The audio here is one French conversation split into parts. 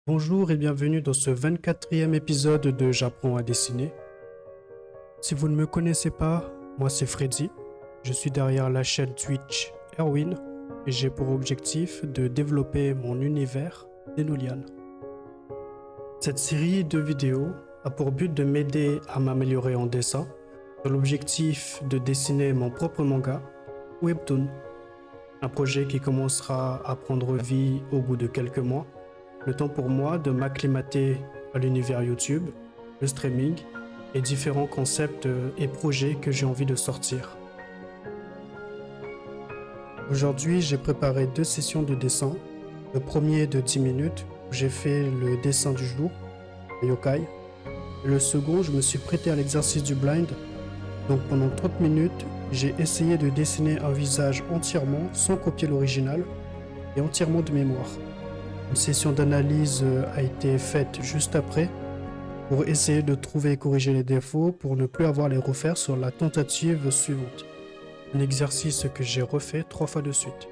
Bonjour et bienvenue dans ce 24e épisode de J'apprends à dessiner. Si vous ne me connaissez pas, moi c'est Freddy. Je suis derrière la chaîne Twitch Erwin et j'ai pour objectif de développer mon univers d'Enolian. Cette série de vidéos a pour but de m'aider à m'améliorer en dessin, dans l'objectif de dessiner mon propre manga, Webtoon. Un projet qui commencera à prendre vie au bout de quelques mois. Le temps pour moi de m'acclimater à l'univers YouTube, le streaming et différents concepts et projets que j'ai envie de sortir. Aujourd'hui, j'ai préparé 2 sessions de dessin. Le premier de 10 minutes, où j'ai fait le dessin du jour, le yokai. Et le second, je me suis prêté à l'exercice du blind. Donc pendant 30 minutes, j'ai essayé de dessiner un visage entièrement sans copier l'original et entièrement de mémoire. Une session d'analyse a été faite juste après pour essayer de trouver et corriger les défauts pour ne plus avoir à les refaire sur la tentative suivante. Un exercice que j'ai refait 3 fois de suite.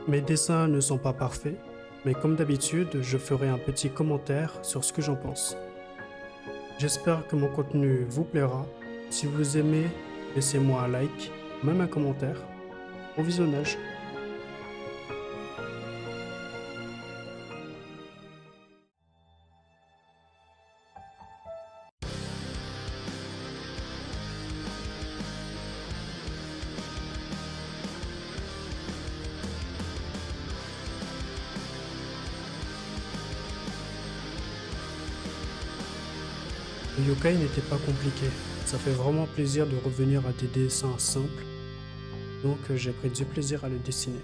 Mes dessins ne sont pas parfaits, mais comme d'habitude, je ferai un petit commentaire sur ce que j'en pense. J'espère que mon contenu vous plaira. Si vous aimez, laissez-moi un like, même un commentaire. Bon visionnage. Le yokai n'était pas compliqué, ça fait vraiment plaisir de revenir à des dessins simples, donc j'ai pris du plaisir à le dessiner.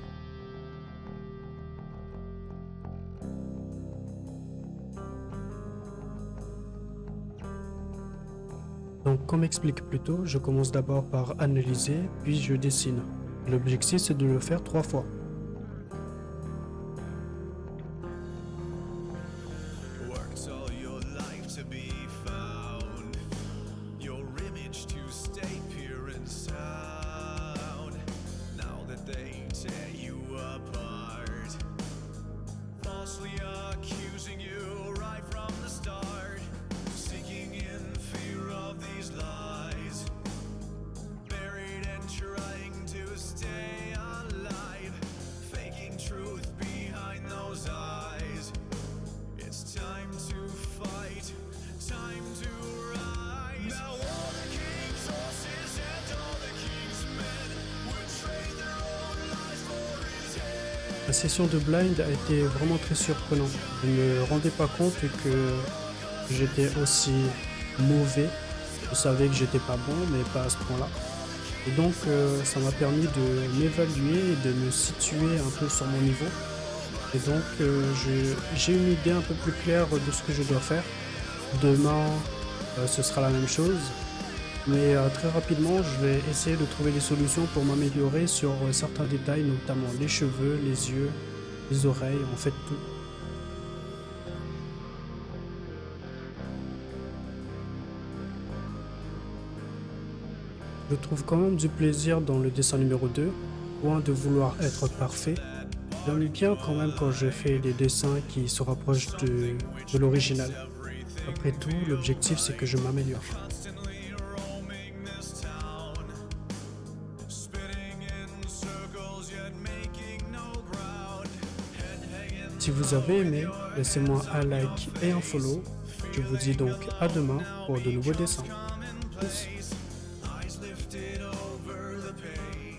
Donc comme expliqué plus tôt, je commence d'abord par analyser, puis je dessine. L'objectif c'est de le faire 3 fois. Worked all your life to be found, your image to stay pure and sound. Now that they tear you apart, falsely accusing you right from the start, sinking in fear of these lies, buried and trying to stay alive, faking truth behind those eyes. It's time to fight, time to rise. Now all the king's horses and all the king's men would trade their own lives for his head. La session de blind a été vraiment très surprenante. Je ne me rendais pas compte que j'étais aussi mauvais. Je savais que j'étais pas bon, mais pas à ce point-là. Et donc ça m'a permis de m'évaluer et de me situer un peu sur mon niveau. Et donc j'ai une idée un peu plus claire de ce que je dois faire. Demain, ce sera la même chose. Mais très rapidement, je vais essayer de trouver des solutions pour m'améliorer sur certains détails, notamment les cheveux, les yeux, les oreilles, en fait tout. Je trouve quand même du plaisir dans le dessin numéro 2, loin de vouloir être parfait. J'aime bien quand même quand je fais des dessins qui se rapprochent de l'original. Après tout, l'objectif c'est que je m'améliore. Constantly roaming this town, spinning in circles yet making no ground. Head hanging Si vous avez aimé, laissez-moi un like et un follow. Je vous dis donc à demain pour de nouveaux dessins. Peace. eyes lifted over the page.